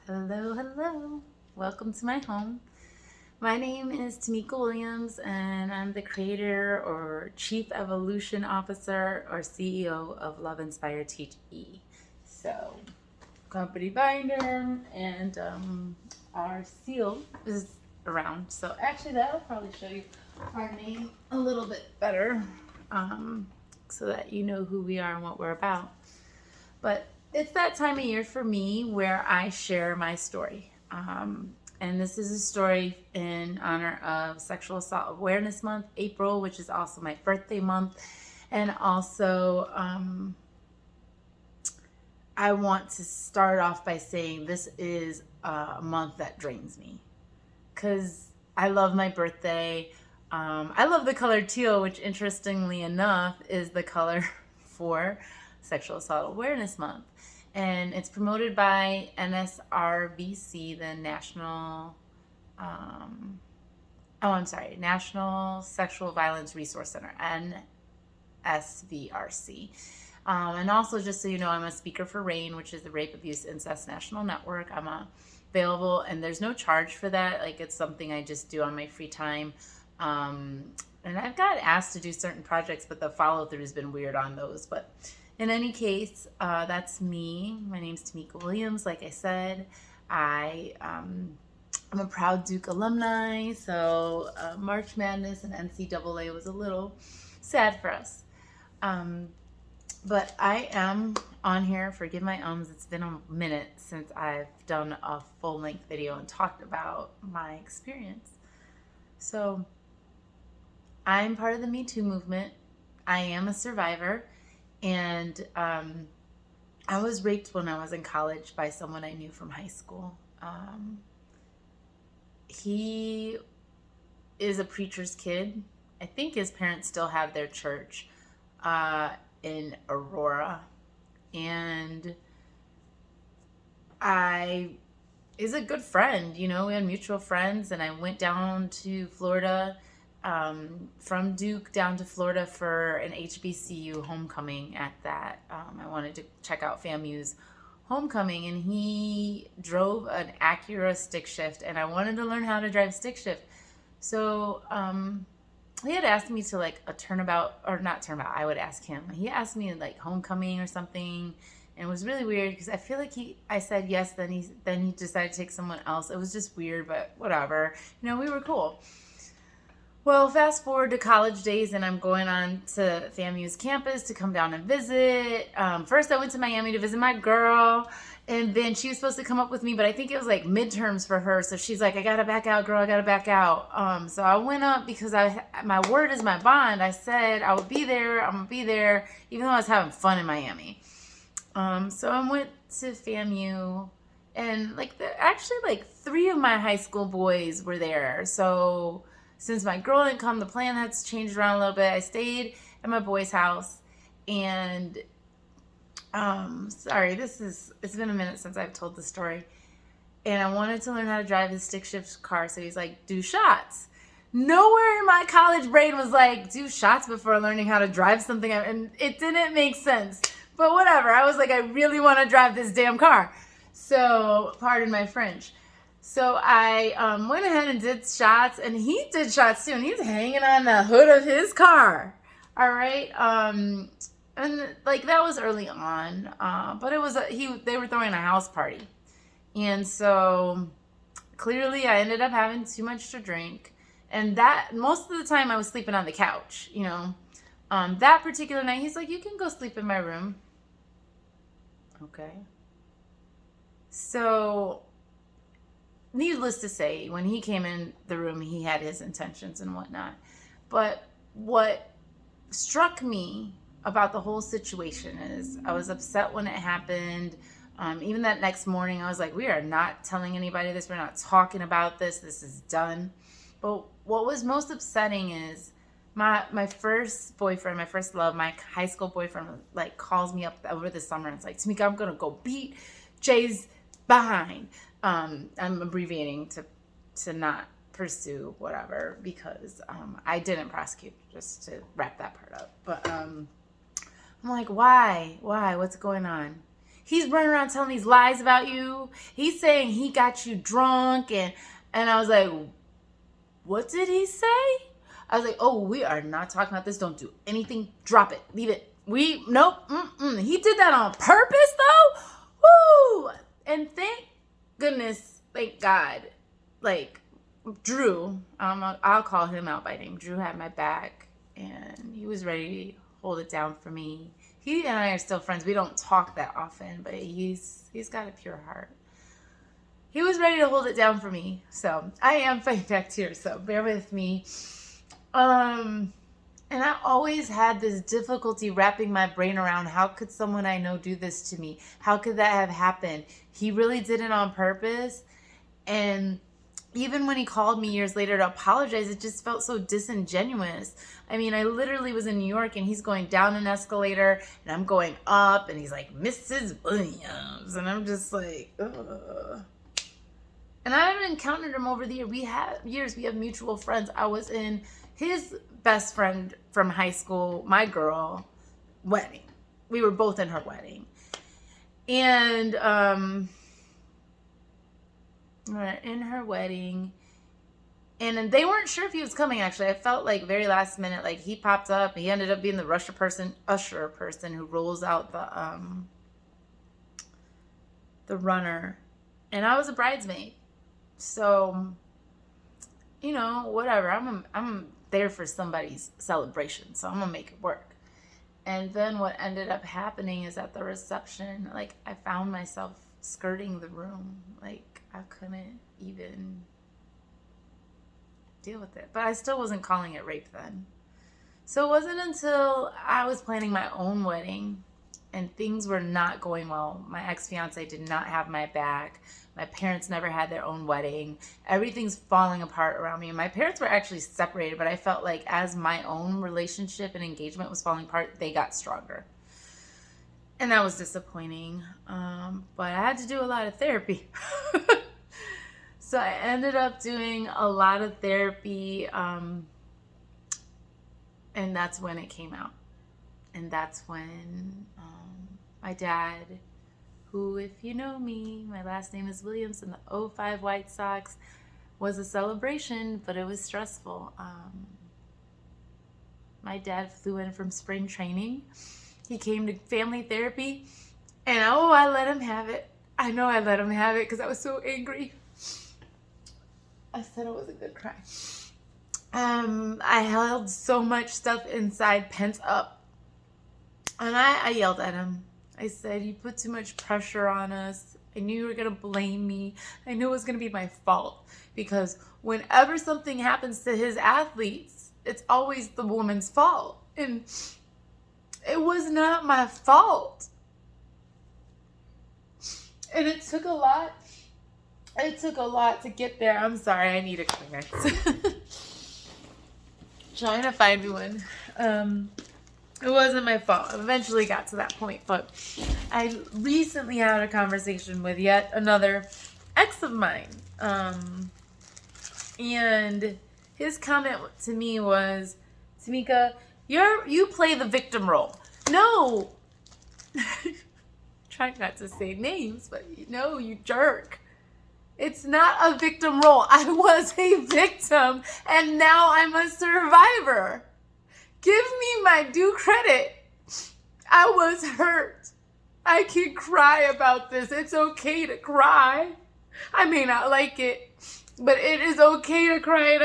Hello, hello. Welcome to my home. My name is TeMeka Williams, and I'm the creator or Chief Evolution Officer or CEO of Love Inspired Teach E. So, company binder and our seal is around. So, actually, that'll probably show you our name a little bit better so that you know who we are and what we're about. But it's that time of year for me where I share my story. And this is a story in honor of Sexual Assault Awareness Month, April, which is also my birthday month. And also, I want to start off by saying this is a month that drains me because I love my birthday. I love the color teal, which interestingly enough is the color for Sexual Assault Awareness Month. And it's promoted by NSRBC, the National Sexual Violence Resource Center, NSVRC. And also, just so you know, I'm a speaker for RAIN, which is the Rape, Abuse, Incest National Network. I'm available, and there's no charge for that. Like, it's something I just do on my free time. And I've got asked to do certain projects, but the follow-through has been weird on those. But in any case, that's me. My name's TeMeka Williams. Like I said, I'm a proud Duke alumni, so March Madness and NCAA was a little sad for us. But I am on here. Forgive my ums. It's been a minute since I've done a full-length video and talked about my experience. So I'm part of the Me Too movement. I am a survivor. And I was raped when I was in college by someone I knew from high school. He is a preacher's kid. I think his parents still have their church in Aurora. And he's a good friend. You know, we had mutual friends, and I went down to Florida from Duke down to Florida for an HBCU homecoming at that. I wanted to check out FAMU's homecoming, and he drove an Acura stick shift, and I wanted to learn how to drive stick shift. So he had asked me to like a turnabout, or not turnabout, I would ask him. He asked me like homecoming or something, and it was really weird because I feel like I said yes, then he decided to take someone else. It was just weird, but whatever. You know, we were cool. Well, fast forward to college days, and I'm going on to FAMU's campus to come down and visit. First, I went to Miami to visit my girl, and then she was supposed to come up with me, but I think it was like midterms for her. So she's like, I gotta back out, girl, I gotta back out. So I went up because my word is my bond. I said I would be there, I'm gonna be there, even though I was having fun in Miami. So I went to FAMU, and actually 3 of my high school boys were there. So since my girl didn't come, the plan had changed around a little bit. I stayed at my boy's house, and it's been a minute since I've told the story. And I wanted to learn how to drive his stick shift car, so he's like, do shots. Nowhere in my college brain was like, do shots before learning how to drive something, and it didn't make sense. But whatever, I was like, I really want to drive this damn car. So, pardon my French. So I went ahead and did shots, and he did shots too, and he's hanging on the hood of his car. All right. And like that was early on, but it was they were throwing a house party, and so clearly I ended up having too much to drink, and that most of the time I was sleeping on the couch. You know, that particular night he's like, "You can go sleep in my room." Okay. So, needless to say, when he came in the room, he had his intentions and whatnot. But what struck me about the whole situation is I was upset when it happened. Even that next morning, I was like, we are not telling anybody this. We're not talking about this. This is done. But what was most upsetting is my first boyfriend, my first love, my high school boyfriend, like calls me up over the summer and it's like, TeMeka, I'm going to go beat Jay's behind. I'm abbreviating to not pursue whatever because I didn't prosecute, just to wrap that part up. But I'm like, why? What's going on? He's running around telling these lies about you. He's saying he got you drunk. And I was like, what did he say? I was like, oh, we are not talking about this. Don't do anything. Drop it. Leave it. Nope. He did that on purpose, though. Woo! And thank goodness, thank God, like, Drew, I'll call him out by name. Drew had my back, and he was ready to hold it down for me. He and I are still friends. We don't talk that often, but he's got a pure heart. He was ready to hold it down for me. So I am fighting back tears, so bear with me. And I always had this difficulty wrapping my brain around, how could someone I know do this to me? How could that have happened? He really did it on purpose. And even when he called me years later to apologize, it just felt so disingenuous. I mean, I literally was in New York and he's going down an escalator and I'm going up and he's like, Mrs. Williams. And I'm just like, ugh. And I haven't encountered him over the year. We have mutual friends. I was in his best friend from high school, my girl, wedding. We were both in her wedding. And we're in her wedding. And they weren't sure if he was coming, actually. I felt like very last minute, like he popped up. He ended up being the usher person who rolls out the runner. And I was a bridesmaid. So, you know, whatever. I'm there for somebody's celebration, so I'm gonna make it work. And then what ended up happening is at the reception, like, I found myself skirting the room. Like, I couldn't even deal with it. But I still wasn't calling it rape then. So it wasn't until I was planning my own wedding and things were not going well. My ex-fiance did not have my back. My parents never had their own wedding. Everything's falling apart around me. And my parents were actually separated, but I felt like as my own relationship and engagement was falling apart, they got stronger. And that was disappointing. But I had to do a lot of therapy. So I ended up doing a lot of therapy. And that's when it came out. And that's when my dad, who, if you know me, my last name is Williams, and the '05 White Sox was a celebration, but it was stressful. My dad flew in from spring training. He came to family therapy, and I let him have it. I know I let him have it because I was so angry. I said it was a good cry. I held so much stuff inside, pent up, and I yelled at him. I said, you put too much pressure on us. I knew you were going to blame me. I knew it was going to be my fault because whenever something happens to his athletes, it's always the woman's fault. And it was not my fault. And it took a lot. It took a lot to get there. I'm sorry. I need a Kleenex. Trying to find me one. It wasn't my fault. I eventually got to that point, but I recently had a conversation with yet another ex of mine. And his comment to me was, TeMeka, you play the victim role. No. Trying not to say names, but no, you jerk. It's not a victim role. I was a victim, and now I'm a survivor. Give me my due credit. I was hurt. I can cry about this. It's okay to cry. I may not like it, but it is okay to cry, and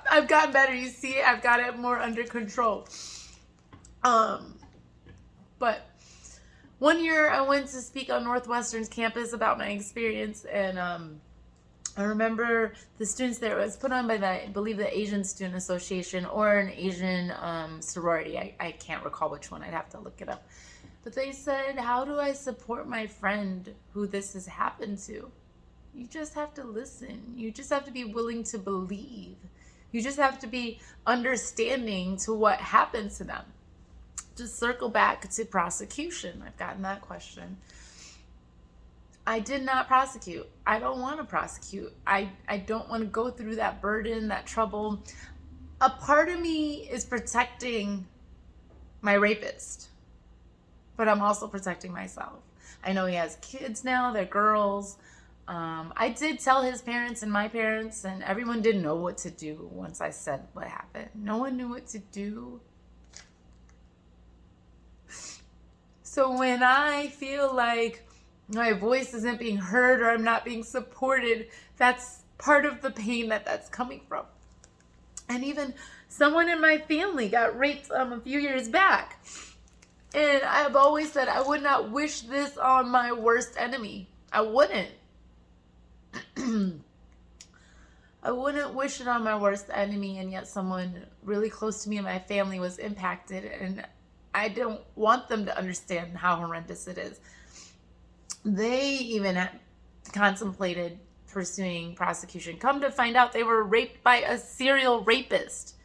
I've gotten better. You see, I've got it more under control. But one year I went to speak on Northwestern's campus about my experience, and I remember the students there, it was put on by I believe the Asian Student Association or an Asian sorority. I can't recall which one. I'd have to look it up. But they said, how do I support my friend who this has happened to? You just have to listen. You just have to be willing to believe. You just have to be understanding to what happened to them. Just circle back to prosecution. I've gotten that question. I did not prosecute. I don't want to prosecute. I don't want to go through that burden, that trouble. A part of me is protecting my rapist, but I'm also protecting myself. I know he has kids now. They're girls. I did tell his parents and my parents, and everyone didn't know what to do once I said what happened. No one knew what to do. So when I feel like my voice isn't being heard or I'm not being supported, that's part of the pain that's coming from. And even someone in my family got raped a few years back. And I've always said I would not wish this on my worst enemy. I wouldn't. I wouldn't wish it on my worst enemy, and yet someone really close to me and my family was impacted, and I don't want them to understand how horrendous it is. They even contemplated pursuing prosecution. Come to find out, they were raped by a serial rapist.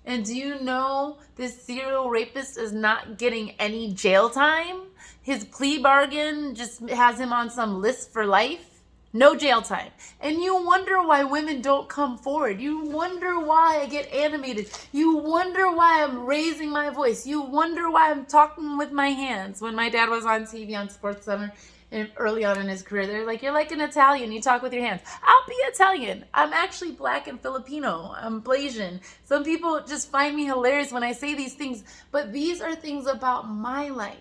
And do you know this serial rapist is not getting any jail time? His plea bargain just has him on some list for life. No jail time. And you wonder why women don't come forward. You wonder why I get animated. You wonder why I'm raising my voice. You wonder why I'm talking with my hands. When my dad was on TV on SportsCenter and early on in his career, they're like, you're like an Italian. You talk with your hands. I'll be Italian. I'm actually Black and Filipino. I'm Blasian. Some people just find me hilarious when I say these things. But these are things about my life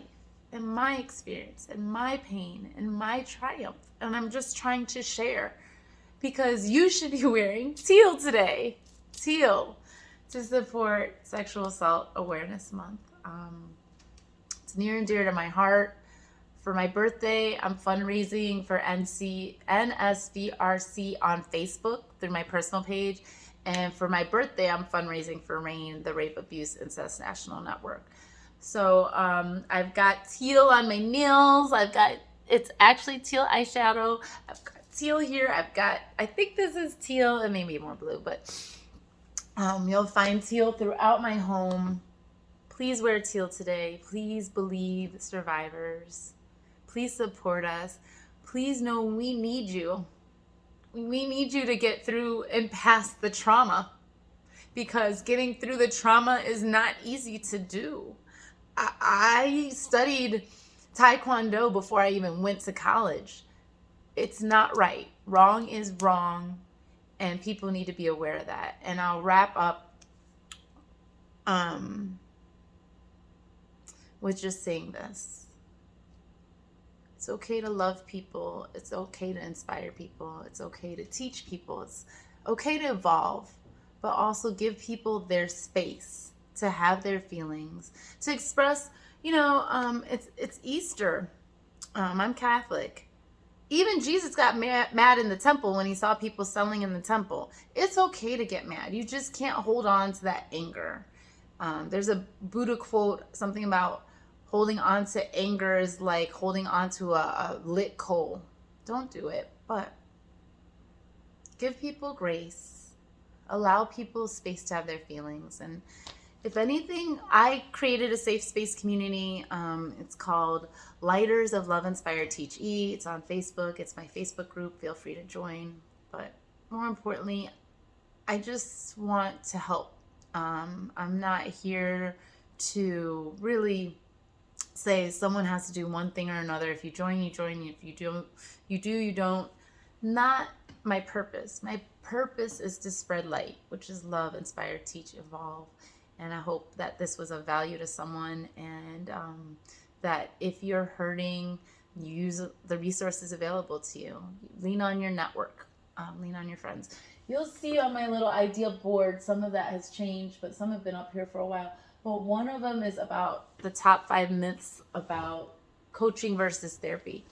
and my experience and my pain and my triumph. And I'm just trying to share, because you should be wearing teal today. Teal, to support Sexual Assault Awareness Month. It's near and dear to my heart. For my birthday, I'm fundraising for NSVRC on Facebook through my personal page. And for my birthday, I'm fundraising for RAIN, the Rape, Abuse, Incest National Network. So I've got teal on my nails. It's actually teal eyeshadow. I've got teal here. I think this is teal. It may be more blue, but you'll find teal throughout my home. Please wear teal today. Please believe survivors. Please support us. Please know we need you. We need you to get through and past the trauma, because getting through the trauma is not easy to do. I studied Taekwondo before I even went to college. It's not right. Wrong is wrong, and people need to be aware of that. And I'll wrap up with just saying this. It's okay to love people. It's okay to inspire people. It's okay to teach people. It's okay to evolve, but also give people their space to have their feelings, to express. It's Easter. I'm Catholic. Even Jesus got mad in the temple when he saw people selling in the temple. It's okay to get mad. You just can't hold on to that anger. There's a Buddha quote, something about holding on to anger is like holding on to a lit coal. Don't do it, but give people grace. Allow people space to have their feelings. And if anything, I created a safe space community. It's called Lighters of Love Inspired Teach E. It's on Facebook. It's my Facebook group. Feel free to join. But more importantly, I just want to help. I'm not here to really say someone has to do one thing or another. If you join, you join. If you don't, you don't. Not my purpose. My purpose is to spread light, which is love, inspire, teach, evolve. And I hope that this was of value to someone, and that if you're hurting, use the resources available to you. Lean on your network. Lean on your friends. You'll see on my little idea board, some of that has changed, but some have been up here for a while. But one of them is about the top 5 myths about coaching versus therapy.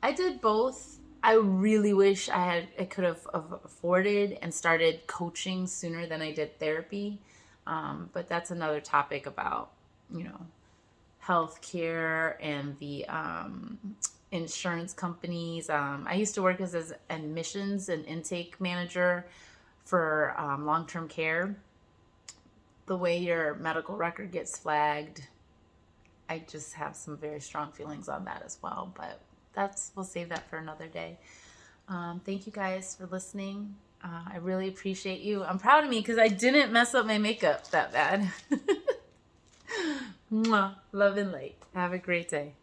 I did both. I really wish I could have afforded and started coaching sooner than I did therapy. But that's another topic about, healthcare and the insurance companies. I used to work as an admissions and intake manager for long-term care. The way your medical record gets flagged, I just have some very strong feelings on that as well. But we'll save that for another day. Thank you guys for listening. I really appreciate you. I'm proud of me because I didn't mess up my makeup that bad. Mwah. Love and light. Have a great day.